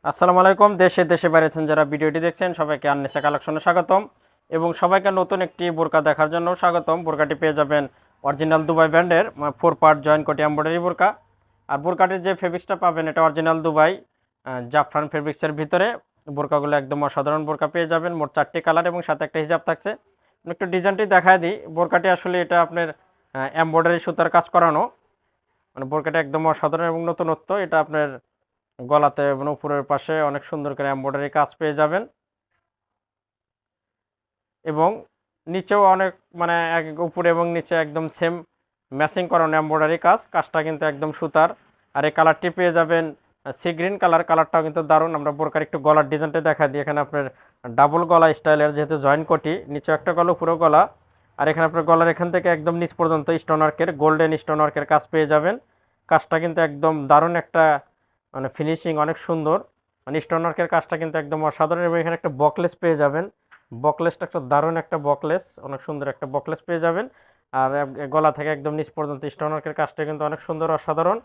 আসসালামু আলাইকুম। দেশে দেশে বাইরে থেকে যারা ভিডিওটি দেখছেন সবাইকে আননিসা কালেকশনে স্বাগতম এবং সবাইকে নতুন একটি বোরকা দেখার জন্য স্বাগতম। বোরকাটি পেয়ে যাবেন অরিজিনাল দুবাই ব্র্যান্ডের 4 পার্ট জয়েন কোটি এমব্রয়ডারি বোরকা। আর বোরকাটির যে ফেব্রিক্সটা পাবেন এটা অরিজিনাল দুবাই জাফরান ফেব্রিক্সের ভিতরে। বোরকাগুলো একদম অসাধারণ বোরকা পেয়ে যাবেন। মোট 4টি কালার এবং সাথে একটা হিজাব থাকছে। আমি একটু ডিজাইনটি দেখায় দিই। বোরকাটি আসলে এটা আপনার এমব্রয়ডারি সুতার কাজ করানো, মানে বোরকাটা একদম অসাধারণ এবং নতুনত্ব। এটা আপনার গলাতে এবং উপরের পাশে অনেক সুন্দর করে এমব্রয়ডারি কাজ পেয়ে যাবেন এবং নিচেও অনেক মানে উপরে এবং নিচে একদম সেম ম্যাচিং করানো এমব্রয়ডারি কাজটা কিন্তু একদম সুতার। আর এই কালারটি পেয়ে যাবেন সি গ্রিন কালার। কালারটাও কিন্তু দারুণ। আমরা বোরকার একটু গলার ডিজাইনটা দেখা দিই। এখানে আপনার ডাবল গলা স্টাইলের, যেহেতু জয়েন্ট কোটি, নিচে একটা গলা উপরেও গলা। আর এখানে আপনার গলার এখান থেকে একদম নিচ পর্যন্ত স্টোন ওয়ার্কের, গোল্ডেন স্টোন ওয়ার্কের কাজ পেয়ে যাবেন। কাজটা কিন্তু একদম দারুণ একটা মানে ফিনিশিং অনেক সুন্দর। মানে স্টোন ওয়ার্কের কাজটা কিন্তু একদম অসাধারণ এবং এখানে একটা বকলেস পেয়ে যাবেন। বকলেসটা একটা দারুণ একটা বকলেস, অনেক সুন্দর একটা বকলেস পেয়ে যাবেন। আর গলা থেকে একদম নিচ পর্যন্ত স্টোন ওয়ার্কের কাজটা কিন্তু অনেক সুন্দর অসাধারণ।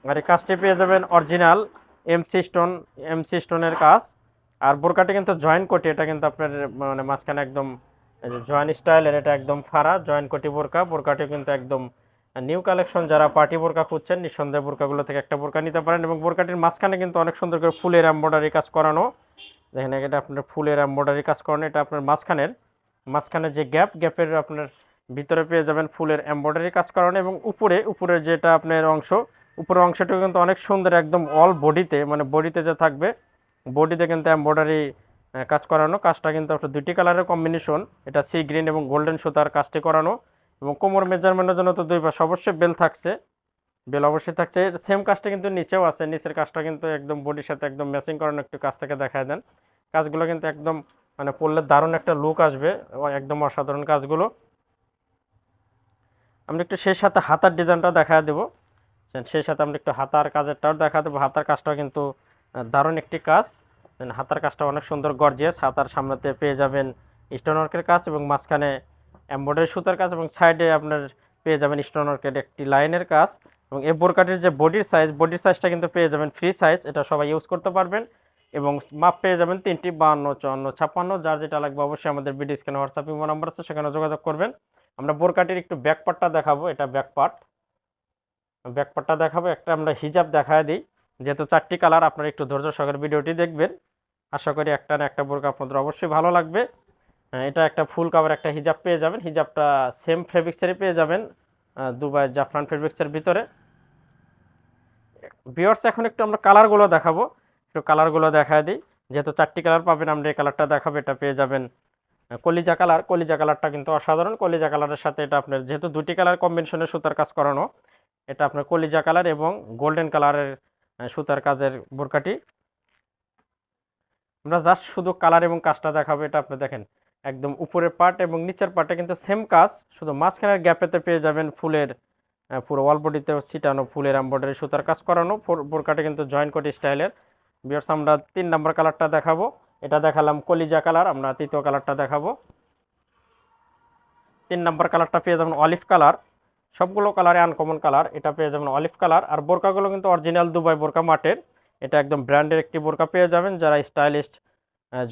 আর এই কাজটি পেয়ে যাবেন অরিজিনাল এমসি স্টোনের কাজ। আর বোরকাটি কিন্তু জয়েন্ট কোটি, এটা কিন্তু আপনার মানে মাঝখানে একদম জয়েন্ট স্টাইলের, এটা একদম ফাড়া জয়েন্ট কোটি বোরকা। বোরকাটি কিন্তু একদম নিউ কালেকশন। যারা পার্টি বোরকা খুঁজছেন নিঃসন্দেহে বোরকাগুলো থেকে একটা বোরকা নিতে পারেন। এবং বোরকাটির মাঝখানে কিন্তু অনেক সুন্দর করে ফুলের এমব্রয়ডারি কাজ করানো। দেখেন এটা আপনার ফুলের এমব্রয়ডারি কাজ করানো। এটা আপনার মাঝখানে যে গ্যাপের আপনার ভিতরে পেয়ে যাবেন ফুলের এমব্রয়ডারি কাজ করানো। এবং উপরের যেটা আপনার উপরের অংশটা কিন্তু অনেক সুন্দর, একদম অল বডিতে, মানে বডিতে যে থাকবে বডিতে কিন্তু এমব্রয়ডারি কাজ করানো। কাজটা কিন্তু আপনার দুটি কালারের কম্বিনেশন, এটা সি গ্রিন এবং গোল্ডেন সুতার কাজটি করানো। এবং কোমর মেজারমেন্টের জন্য তো দুই পাশে অবশ্যই বেল অবশ্যই থাকছে। সেম কাজটা কিন্তু নিচেও আছে। নিচের কাজটা কিন্তু একদম বডির সাথে একদম ম্যাচিং করানো। একটু কাজ থেকে দেখায় দেন। কাজগুলো কিন্তু একদম মানে পরলে দারুণ একটা লুক আসবে, একদম অসাধারণ কাজগুলো। আমরা একটু সেই সাথে হাতার ডিজাইনটা দেখা দেবো। সেই সাথে আমরা একটু হাতার কাজেরটাও দেখা দেবো। হাতার কাজটাও কিন্তু দারুণ একটি কাজ। হাতার কাজটা অনেক সুন্দর গর্জিয়াস। হাতার সামনেতে পেয়ে যাবেন স্টোন ওয়ার্কের কাজ এবং মাঝখানে এমব্রয়ডারি সুতার কাজ এবং সাইডে আপনার পেয়ে যাবেন স্টোন ওয়ার্কের একটি লাইনের কাজ। এবং এই বোরকাটির যে বডির সাইজটা কিন্তু পেয়ে যাবেন ফ্রি সাইজ, এটা সবাই ইউজ করতে পারবেন। এবং মাপ পেয়ে যাবেন 3টি, 52, 54, 56। যার যেটা লাগবে অবশ্যই আমাদের ভিডিও স্ক্রিনে হোয়াটসঅ্যাপ ইমো নাম্বার আছে, সেখানে যোগাযোগ করবেন। আমরা বোরকাটির একটু ব্যাক পার্টটা দেখাবো। এটা ব্যাক পার্টটা দেখাবো। একটা আমরা হিজাব দেখায় দিই। যেহেতু 4টি কালার, আপনারা একটু ধৈর্য সহকারে ভিডিওটি দেখবেন। আশা করি একটা না একটা বোরকা আপনাদের অবশ্যই ভালো লাগবে। এটা একটা ফুল কাভার একটা হিজাব পেয়ে যাবেন। হিজাবটা সেম ফেব্রিক্সেরই পেয়ে যাবেন, দুবাই জাফরান ফেব্রিক্সের ভিতরে। ভিউয়ার্স এখন একটু আমরা কালারগুলো দেখাবো। একটু কালারগুলো দেখায় দিই। যেহেতু 4টি কালার পাবেন, আমরা এই কালারটা দেখাবো। এটা পেয়ে যাবেন কলিজা কালার। কলিজা কালারটা কিন্তু অসাধারণ। কলিজা কালারের সাথে এটা আপনার যেহেতু দুটি কালার কম্বিনেশনের সুতার কাজ করানো, এটা আপনার কলিজা কালার এবং গোল্ডেন কালারের সুতার কাজের বোরকাটি। আমরা জাস্ট শুধু কালার এবং কাজটা দেখাবো। এটা আপনি দেখেন একদম উপরের পার্ট এবং নিচের পার্টে কিন্তু সেম কাজ, শুধু মাঝখানের গ্যাপেতে পেয়ে যাবেন ফুলের পুরো ওয়াল বডিতে ছিটানো ফুলের এমব্রয়ডারি সুতার কাজ করানো। বোরকাটা কিন্তু জয়েন্ট কোটি স্টাইলের। ভিউয়ার্স আমরা 3 নম্বর কালারটা দেখাবো। এটা দেখালাম কলিজা কালার। আমরা তৃতীয় কালারটা দেখাবো। 3 নম্বর কালারটা পেয়ে যাবেন অলিভ কালার। সবগুলো কালারে আনকমন কালার। এটা পেয়ে যাবেন অলিভ কালার। আর বোরকাগুলো কিন্তু অরিজিনাল দুবাই বোরকা মাটের। এটা একদম ব্র্যান্ডের একটি বোরকা পেয়ে যাবেন। যারা স্টাইলিস্ট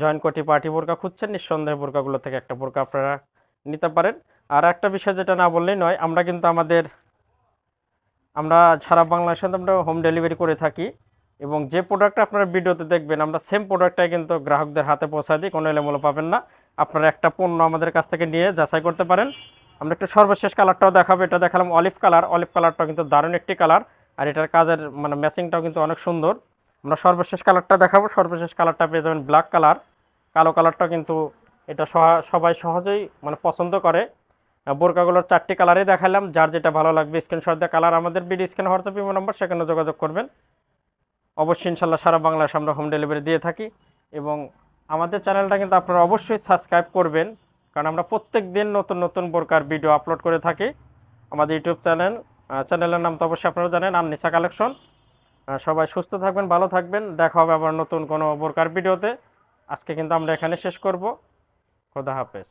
জয়েন্ট কোটি পার্টি বোরকা খুঁজছেন নিঃসন্দেহে বোরকাগুলো থেকে একটা বোরকা আপনারা নিতে পারেন। আর একটা বিষয় যেটা না বললেই নয়, আমরা কিন্তু আমরা সারা বাংলাদেশে আমরা হোম ডেলিভারি করে থাকি। এবং যে প্রোডাক্টটা আপনারা ভিডিওতে দেখবেন আমরা সেম প্রোডাক্টটাই কিন্তু গ্রাহকদের হাতে পৌঁছায় দিই। কোনো এলোমেলো পাবেন না। আপনারা একটা পণ্য আমাদের কাছ থেকে নিয়ে যাচাই করতে পারেন। আমরা একটু সর্বশেষ কালারটাও দেখাবো। এটা দেখালাম অলিভ কালার। অলিভ কালারটাও কিন্তু দারুণ একটি কালার। আর এটার কাজের মানে ম্যাচিংটাও কিন্তু অনেক সুন্দর। আমরা সর্বশেষ কালারটা দেখাবো। সর্বশেষ কালারটা পেয়ে যাবেন ব্ল্যাক কালার। কালো কালারটা কিন্তু এটা সবাই সহজেই মানে পছন্দ করে। বোরকাগুলোর 4টি কালারই দেখালাম। যার যেটা ভালো লাগবে স্ক্রিনশট দিয়ে কালার আমাদের ভিডিও স্ক্রিনে হোয়াটসঅ্যাপ ইমো নাম্বার, সেখানে যোগাযোগ করবেন। অবশ্যই ইনশাল্লাহ সারা বাংলাদেশে আমরা হোম ডেলিভারি দিয়ে থাকি। এবং আমাদের চ্যানেলটা কিন্তু আপনারা অবশ্যই সাবস্ক্রাইব করবেন, কারণ আমরা প্রত্যেক দিন নতুন নতুন বোরকার ভিডিও আপলোড করে থাকি। আমাদের ইউটিউব চ্যানেলের নাম তো অবশ্যই আপনারা জানেন, আননিসা কালেকশন। সবাই সুস্থ থাকবেন, ভালো থাকবেন। দেখা হবে আবার নতুন কোনো বোরকার ভিডিওতে। আজকে কিন্তু আমরা এখানে শেষ করব। খোদা হাফেজ।